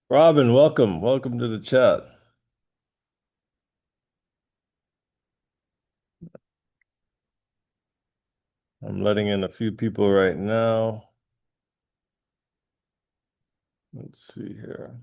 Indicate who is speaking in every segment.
Speaker 1: Robin, welcome. Welcome to the chat. I'm letting in a few people right now. Let's see here.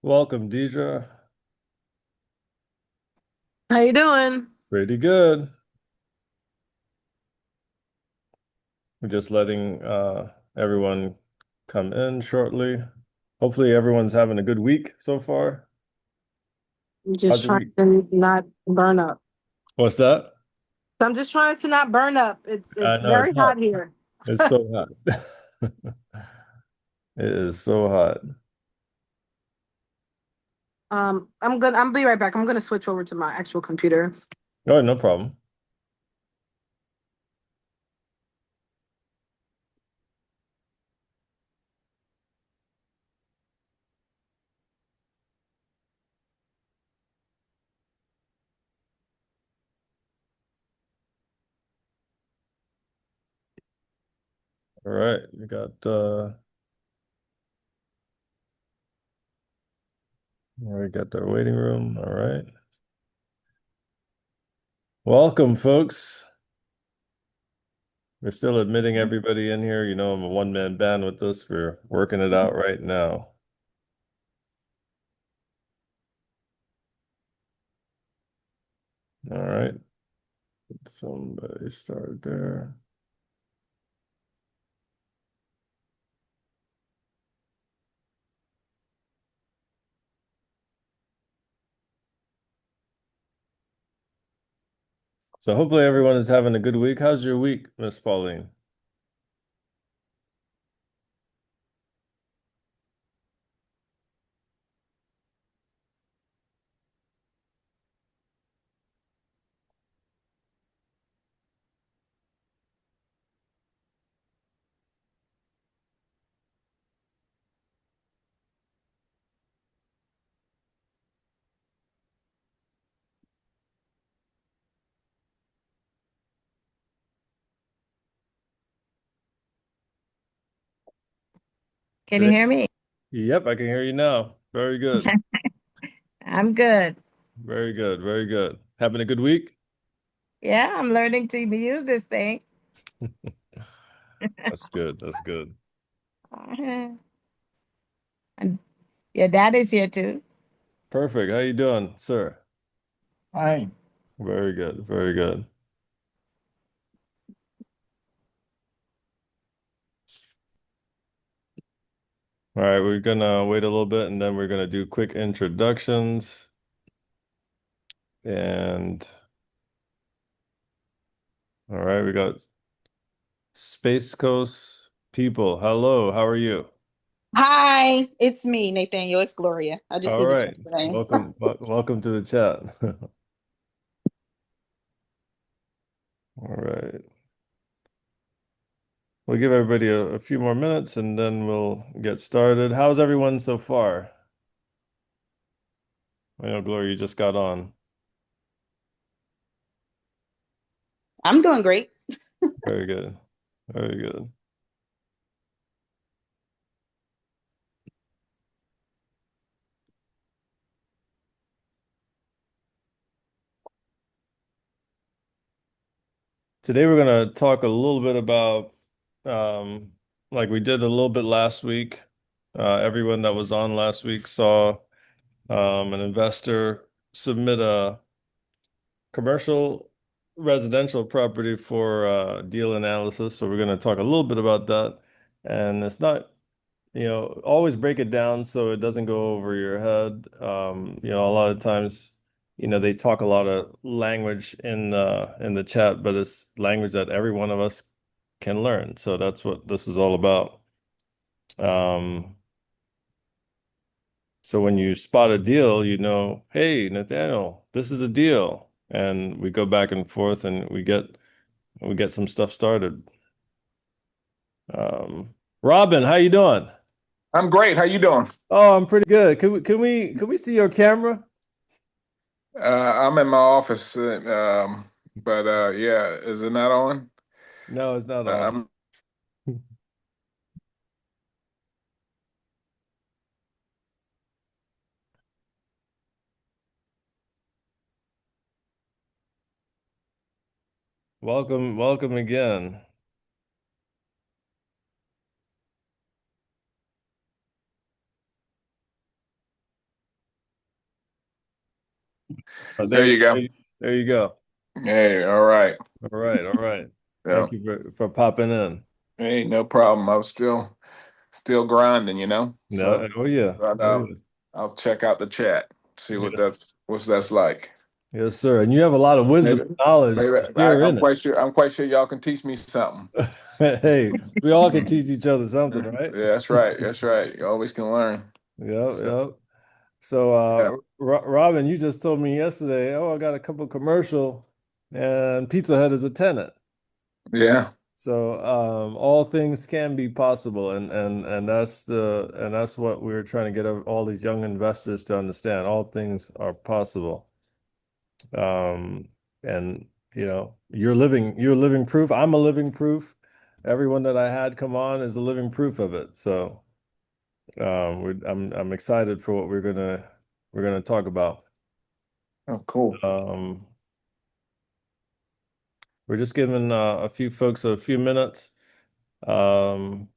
Speaker 1: Welcome, Deidre.
Speaker 2: How you doing?
Speaker 1: Pretty good. We're just letting everyone come in shortly. Hopefully, everyone's having a good week so far.
Speaker 2: I'm
Speaker 1: How's
Speaker 2: just
Speaker 1: your
Speaker 2: trying
Speaker 1: week?
Speaker 2: to not burn up.
Speaker 1: What's that?
Speaker 2: So I'm just trying to not burn up. It's
Speaker 1: I
Speaker 2: it's
Speaker 1: know it's
Speaker 2: very
Speaker 1: hot.
Speaker 2: hot here.
Speaker 1: It's so hot. It is so hot.
Speaker 2: I'm be right back. I'm gonna switch over to my actual computer.
Speaker 1: Oh, no problem. All right. We got our waiting room. All right. Welcome, folks. We're still admitting everybody in here. You know, I'm a one-man band with this. We're working it out right now. All right. Somebody start there. So hopefully everyone is having a good week. How's your week, Miss Pauline?
Speaker 3: Can you
Speaker 1: Today?
Speaker 3: hear me?
Speaker 1: Yep, I can hear you now. Very good.
Speaker 3: I'm good.
Speaker 1: Very good. Very good. Having a good week?
Speaker 3: Yeah, I'm learning to use this thing.
Speaker 1: That's good. That's good.
Speaker 3: Uh-huh. And your dad is here too.
Speaker 1: Perfect. How you doing, sir?
Speaker 4: Hi.
Speaker 1: Very good. Very good. All right, we're gonna wait a little bit and then we're gonna do quick introductions. And all right, we got Space Coast people. Hello, how are you?
Speaker 5: Hi, it's me, Nathaniel. It's Gloria. I just
Speaker 1: All
Speaker 5: need to
Speaker 1: right.
Speaker 5: change the name.
Speaker 1: Welcome to the chat. All right. We'll give everybody a few more minutes and then we'll get started. How's everyone so far? I know Gloria you just got on.
Speaker 5: I'm doing great.
Speaker 1: Very good. Very good. Today we're going to talk a little bit about um, like we did a little bit last week. Everyone that was on last week saw an investor submit a commercial residential property for deal analysis. So we're going to talk a little bit about that. And it's not, always break it down so it doesn't go over your head. A lot of times, they talk a lot of language in the chat, but it's language that every one of us can learn. So that's what this is all about. Um, so when you spot a deal, hey, Nathaniel, this is a deal. And we go back and forth and we get some stuff started. Um, Robin, how you doing?
Speaker 4: I'm great. How you doing?
Speaker 1: Oh, I'm pretty good. Can we see your camera?
Speaker 4: I'm in my office, but yeah, is it not on?
Speaker 1: No, it's not on.
Speaker 4: I'm
Speaker 1: Welcome, welcome again.
Speaker 4: There you go.
Speaker 1: There you go.
Speaker 4: Hey, all right.
Speaker 1: All right, all right.
Speaker 4: Yeah.
Speaker 1: Thank you for popping in.
Speaker 4: Hey, no problem. I was still grinding,
Speaker 1: No,
Speaker 4: So
Speaker 1: oh yeah,
Speaker 4: but,
Speaker 1: oh yes,
Speaker 4: I'll check out the chat, see
Speaker 1: yes,
Speaker 4: what's that's like.
Speaker 1: yes, sir. And you have a lot of wisdom
Speaker 4: Maybe,
Speaker 1: and knowledge
Speaker 4: maybe
Speaker 1: to share in it.
Speaker 4: I'm quite sure y'all can teach me something.
Speaker 1: Hey, we all can teach each other something,
Speaker 4: Yeah,
Speaker 1: right?
Speaker 4: that's right. That's right. You always can learn.
Speaker 1: Yep,
Speaker 4: So,
Speaker 1: yep. So,
Speaker 4: yeah.
Speaker 1: Robin, you just told me yesterday, oh, I got a couple commercial, and Pizza Hut is a tenant.
Speaker 4: Yeah.
Speaker 1: So, all things can be possible, and that's what we're trying to get all these young investors to understand. All things are possible. Um, and you're living proof. I'm a living proof. Everyone that I had come on is a living proof of it. So, I'm excited for what we're gonna talk about.
Speaker 4: Oh, cool.
Speaker 1: Um, we're just giving a few folks a few minutes. Um,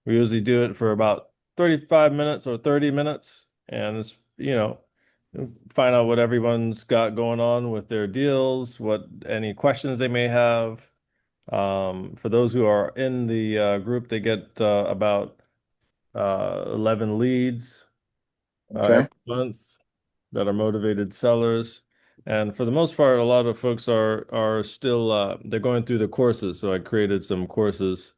Speaker 1: we usually do it for about 35 minutes or 30 minutes, and find out what everyone's got going on with their deals, what any questions they may have. For those who are in the group, they get about 11 leads every
Speaker 4: Okay.
Speaker 1: month that are motivated sellers. And for the most part, a lot of folks are still they're going through the courses. So I created some courses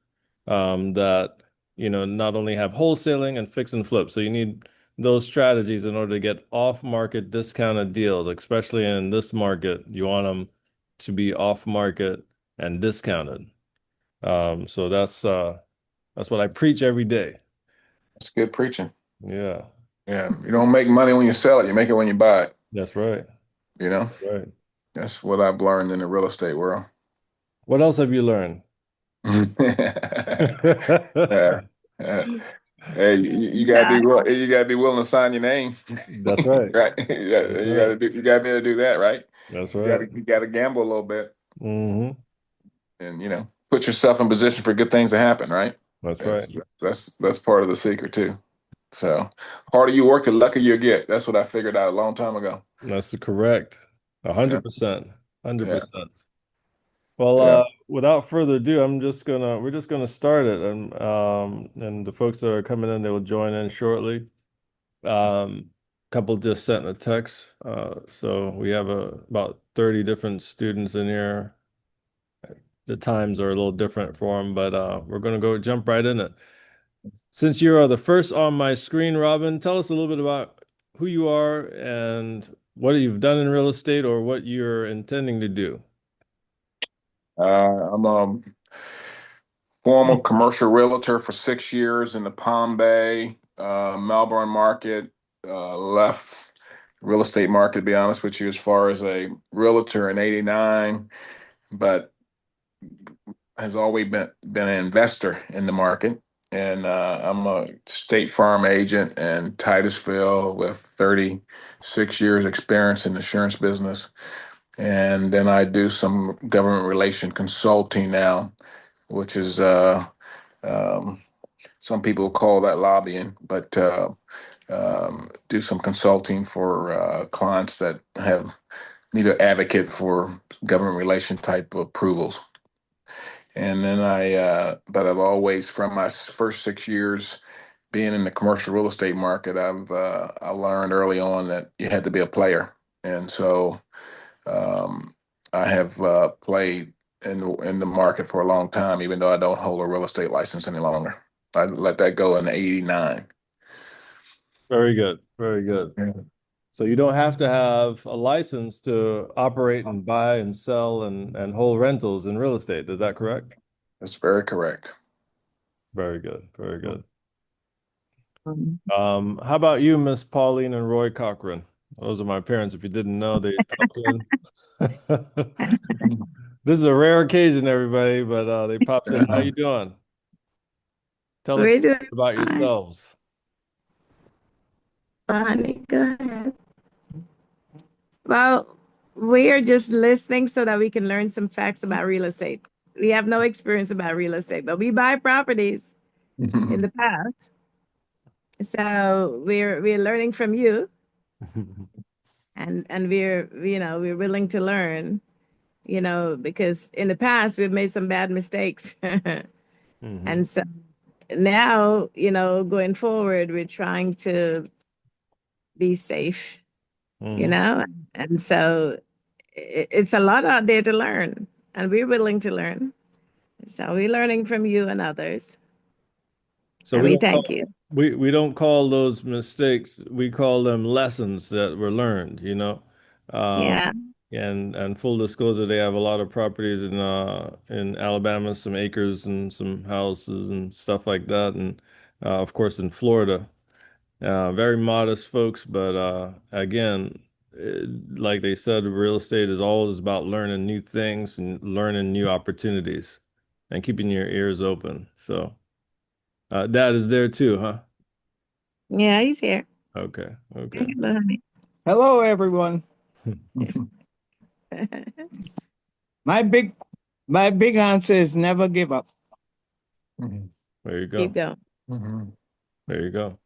Speaker 1: that not only have wholesaling and fix and flip. So you need those strategies in order to get off-market discounted deals, especially in this market. You want them to be off-market and discounted. So that's what I preach every day.
Speaker 4: That's good preaching.
Speaker 1: Yeah,
Speaker 4: Yeah. You don't make money when you sell it, you make it when you buy it,
Speaker 1: that's right.
Speaker 4: you know?
Speaker 1: Right.
Speaker 4: That's what I've learned in the real estate world.
Speaker 1: What else have you learned?
Speaker 4: Yeah. Yeah. Hey, you gotta
Speaker 3: Yeah.
Speaker 4: you gotta be willing to sign your name.
Speaker 1: That's right.
Speaker 4: Right? Yeah,
Speaker 1: That's right.
Speaker 4: you gotta be able to do that, right?
Speaker 1: That's right.
Speaker 4: You gotta gamble a little bit
Speaker 1: Hmm.
Speaker 4: and put yourself in position for good things to happen, right?
Speaker 1: That's right.
Speaker 4: That's part of the secret too. So harder you work, the luckier you get. That's what I figured out a long time ago.
Speaker 1: That's correct.
Speaker 4: Yeah,
Speaker 1: 100%.
Speaker 4: yeah,
Speaker 1: 100%. Well,
Speaker 4: yeah.
Speaker 1: without further ado, we're just gonna start it, and the folks that are coming in, they will join in shortly. Couple just sent a text, so we have about 30 different students in here. The times are a little different for them, but we're gonna go jump right in it. Since you are the first on my screen, Robin, tell us a little bit about who you are and what you've done in real estate or what you're intending to do.
Speaker 4: I'm a former commercial realtor for 6 years in the Palm Bay, Melbourne market. Left real estate market, to be honest with you, as far as a realtor in '89, but has always been an investor in the market. And I'm a State Farm agent in Titusville with 36 years experience in the insurance business. And then I do some government relation consulting now which is um, some people call that lobbying, but do some consulting for clients that have need an advocate for government relation type approvals. And then but I've always, from my first 6 years being in the commercial real estate market, I learned early on that you had to be a player, and so um, I have played in the market for a long time, even though I don't hold a real estate license any longer. I let that go in '89.
Speaker 1: Very good. Very good. So you don't have to have a license to operate and buy and sell and hold rentals in real estate. Is that correct?
Speaker 4: That's very correct.
Speaker 1: Very good. Very good.
Speaker 3: Um,
Speaker 1: How about you, Miss Pauline and Roy Cochran? Those are my parents. If you didn't know, they popped in. This is a rare occasion, everybody, but they popped in. How you doing? Tell us
Speaker 3: We're doing
Speaker 1: about
Speaker 3: fine.
Speaker 1: yourselves.
Speaker 3: Honey, go ahead. Well, we are just listening so that we can learn some facts about real estate. We have no experience about real estate, but we buy properties in the past. So we're learning from you, and we're willing to learn, because in the past we've made some bad mistakes.
Speaker 1: Hmm.
Speaker 3: And so now, going forward, we're trying to be safe, you
Speaker 1: Hmm.
Speaker 3: know? And so it's a lot out there to learn, and we're willing to learn. So we're learning from you and others,
Speaker 1: So
Speaker 3: and
Speaker 1: we
Speaker 3: we
Speaker 1: don't
Speaker 3: thank
Speaker 1: call
Speaker 3: you.
Speaker 1: we don't call those mistakes. We call them lessons that were learned, you know. Um,
Speaker 3: Yeah.
Speaker 1: and full disclosure, they have a lot of properties in Alabama, some acres and some houses and stuff like that, and of course in Florida. Very modest folks, but again, like they said, real estate is always about learning new things and learning new opportunities and keeping your ears open. So Dad is there too, huh?
Speaker 3: Yeah, he's here.
Speaker 1: Okay, okay.
Speaker 3: Hello, honey.
Speaker 6: Hello, everyone. My big my big answer is never give up.
Speaker 1: There you
Speaker 3: Keep
Speaker 1: go.
Speaker 3: going.
Speaker 4: Mhm.
Speaker 1: There you go.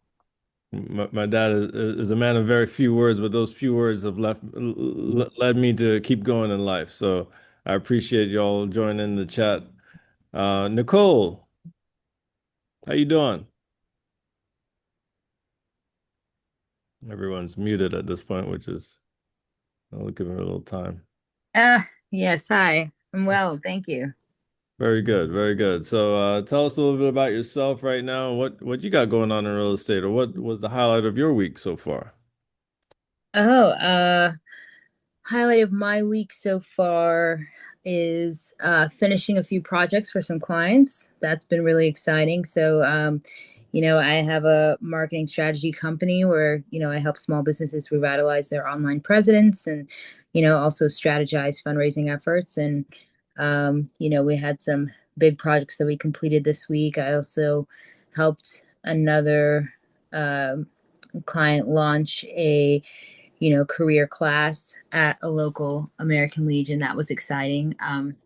Speaker 1: My dad is a man of very few words, but those few words have led me to keep going in life. So I appreciate y'all joining the chat. Nicole, how you doing? Everyone's muted at this point, which is I'll give her a little time.
Speaker 5: Uh, yes, hi. I'm well, thank you.
Speaker 1: Very good, very good. So tell us a little bit about yourself right now and what you got going on in real estate, or what was the highlight of your week so far?
Speaker 5: Oh, highlight of my week so far is finishing a few projects for some clients. That's been really exciting. So, I have a marketing strategy company where, I help small businesses revitalize their online presence and, also strategize fundraising efforts. And, we had some big projects that we completed this week. I also helped another client launch a career class at a local American Legion. That was exciting.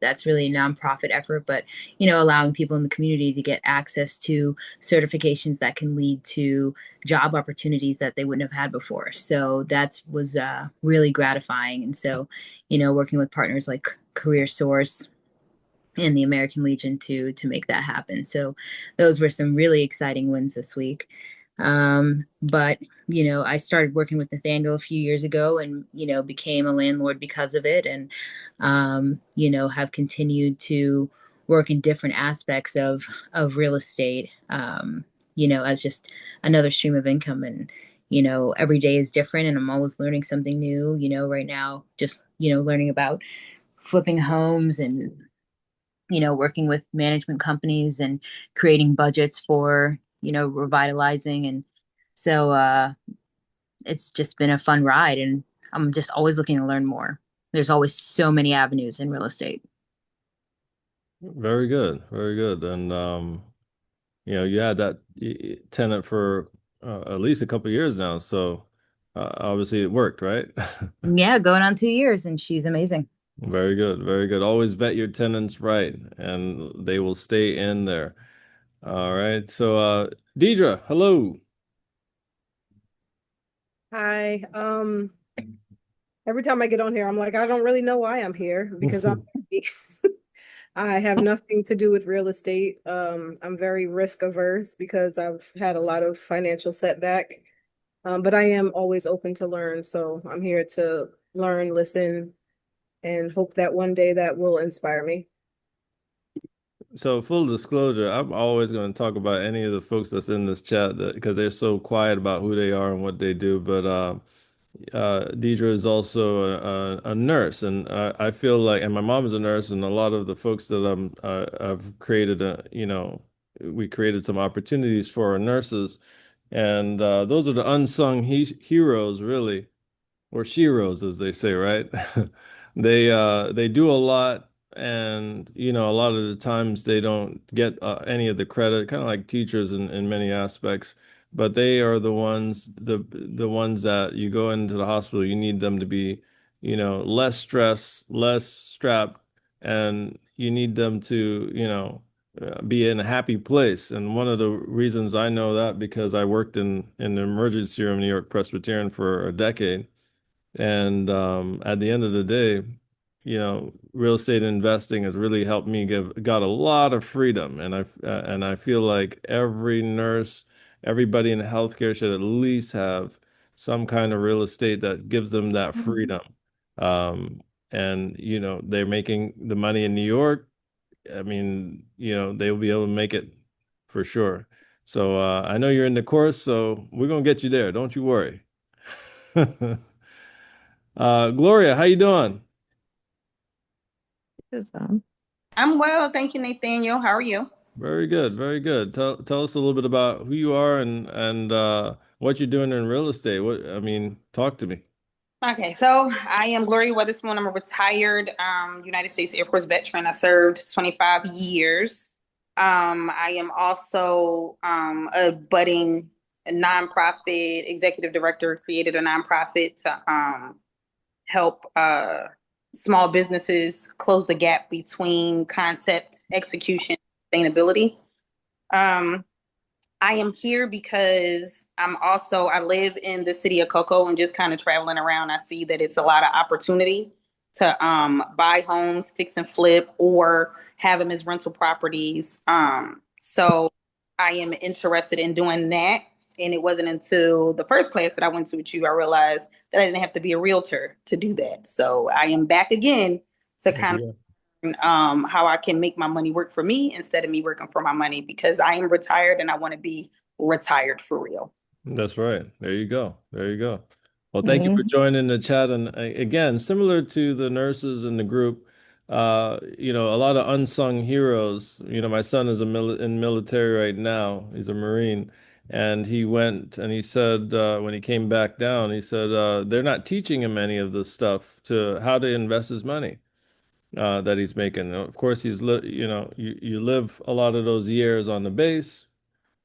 Speaker 5: That's really a nonprofit effort, but allowing people in the community to get access to certifications that can lead to job opportunities that they wouldn't have had before. So that was really gratifying. And so, working with partners like Career Source and the American Legion to make that happen. So those were some really exciting wins this week. But I started working with Nathaniel a few years ago, and became a landlord because of it, and have continued to work in different aspects of real estate. As just another stream of income, and every day is different, and I'm always learning something new. Right now, just learning about flipping homes and working with management companies and creating budgets for, revitalizing. And so it's just been a fun ride, and I'm just always looking to learn more. There's always so many avenues in real estate.
Speaker 1: Very good, very good. And you had that tenant for at least a couple of years now, so obviously it worked, right?
Speaker 5: Yeah, going on 2 years, and she's amazing.
Speaker 1: Very good, very good. Always vet your tenants right, and they will stay in there. All right. So, Deidre, hello.
Speaker 2: Hi. Every time I get on here, I'm like, I don't really know why I'm here because I'm I have nothing to do with real estate. I'm very risk averse because I've had a lot of financial setback. But I am always open to learn. So I'm here to learn, listen, and hope that one day that will inspire me.
Speaker 1: So, full disclosure, I'm always going to talk about any of the folks that's in this chat that because they're so quiet about who they are and what they do. But Deidre is also a nurse, and I feel like, and my mom is a nurse, and a lot of the folks that I've created, we created some opportunities for our nurses, and those are the unsung heroes, really, or sheroes, as they say, right? They do a lot, and a lot of the times they don't get any of the credit, kind of like teachers in many aspects. But they are the ones that you go into the hospital, you need them to be, less stressed, less strapped, and you need them to, be in a happy place. And one of the reasons I know that because I worked in the emergency room, New York Presbyterian, for a decade. And at the end of the day, real estate investing has really helped me got a lot of freedom. And I feel like every nurse, everybody in healthcare should at least have some kind of real estate that gives them that freedom. And they're making the money in New York. I mean, they'll be able to make it for sure. So I know you're in the course, so we're gonna get you there. Don't you worry. Gloria, how you doing?
Speaker 3: So,
Speaker 7: I'm well, thank you, Nathaniel. How are you?
Speaker 1: Very good, very good. Tell us a little bit about who you are and what you're doing in real estate. Talk to me.
Speaker 7: Okay, so I am Gloria Weatherspoon. I'm a retired United States Air Force veteran. I served 25 years. I am also a budding nonprofit executive director, created a nonprofit to help small businesses close the gap between concept, execution, sustainability. Um, I am here because I live in the city of Cocoa and just kind of traveling around. I see that it's a lot of opportunity to buy homes, fix and flip, or have them as rental properties. So I am interested in doing that. And it wasn't until the first class that I went to with you, I realized that I didn't have to be a realtor to do that. So I am back again to
Speaker 1: There
Speaker 7: kind
Speaker 1: you
Speaker 7: of how I can make my money work for me instead of me working for my money because I am retired and I want to be retired for real.
Speaker 1: That's right. There you go. There you go. Well, thank you for
Speaker 3: mhm.
Speaker 1: joining the chat. And again, similar to the nurses in the group, a lot of unsung heroes. My son is in military right now. He's a Marine. And he went and he said, when he came back down, he said, they're not teaching him any of this stuff to how to invest his money that he's making. Of course, you live a lot of those years on the base,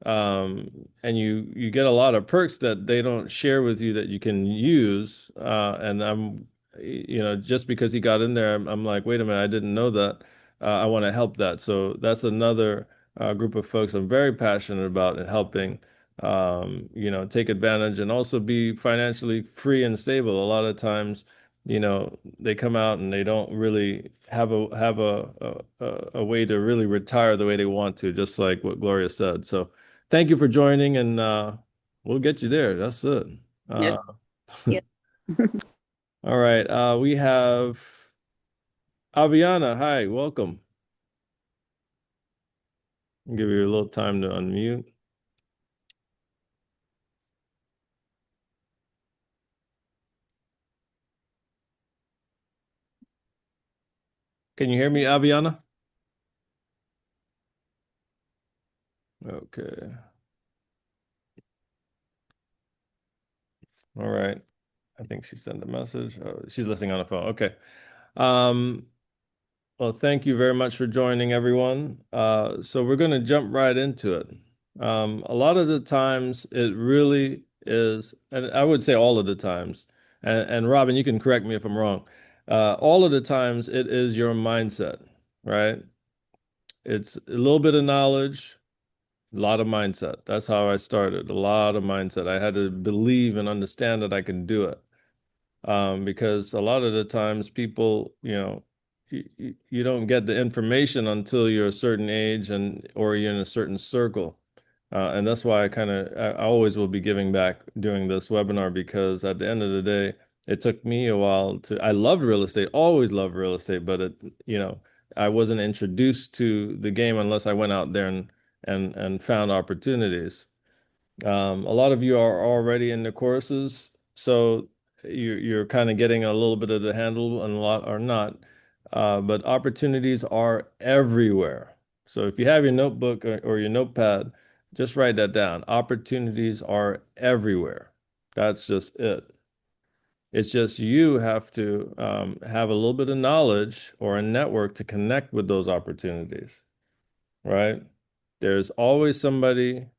Speaker 1: and you get a lot of perks that they don't share with you that you can use. And just because he got in there, I'm like, wait a minute, I didn't know that. I want to help that. So that's another group of folks I'm very passionate about and helping. Take advantage and also be financially free and stable. A lot of times, they come out and they don't really have a way to really retire the way they want to, just like what Gloria said. So thank you for joining, and we'll get you there. That's it.
Speaker 7: Yes.
Speaker 1: Uh,
Speaker 7: Yes.
Speaker 1: all right. We have Aviana. Hi, welcome. I'll give you a little time to unmute. Can you hear me, Aviana? Okay. All right. I think she sent a message. Oh, she's listening on the phone. Okay. Um, well, thank you very much for joining, everyone. So we're going to jump right into it. A lot of the times it really is, and I would say all of the times, and Robin, you can correct me if I'm wrong. All of the times it is your mindset, right? It's a little bit of knowledge, a lot of mindset. That's how I started. A lot of mindset. I had to believe and understand that I can do it. Because a lot of the times people, you don't get the information until you're a certain age and or you're in a certain circle. And that's why I always will be giving back doing this webinar because at the end of the day, it took me a while I loved real estate, always loved real estate, but I wasn't introduced to the game unless I went out there and found opportunities. A lot of you are already in the courses, so you're kind of getting a little bit of the handle and a lot are not. But opportunities are everywhere. So if you have your notebook or your notepad, just write that down. Opportunities are everywhere. That's just it. It's just you have to have a little bit of knowledge or a network to connect with those opportunities, right? There's always somebody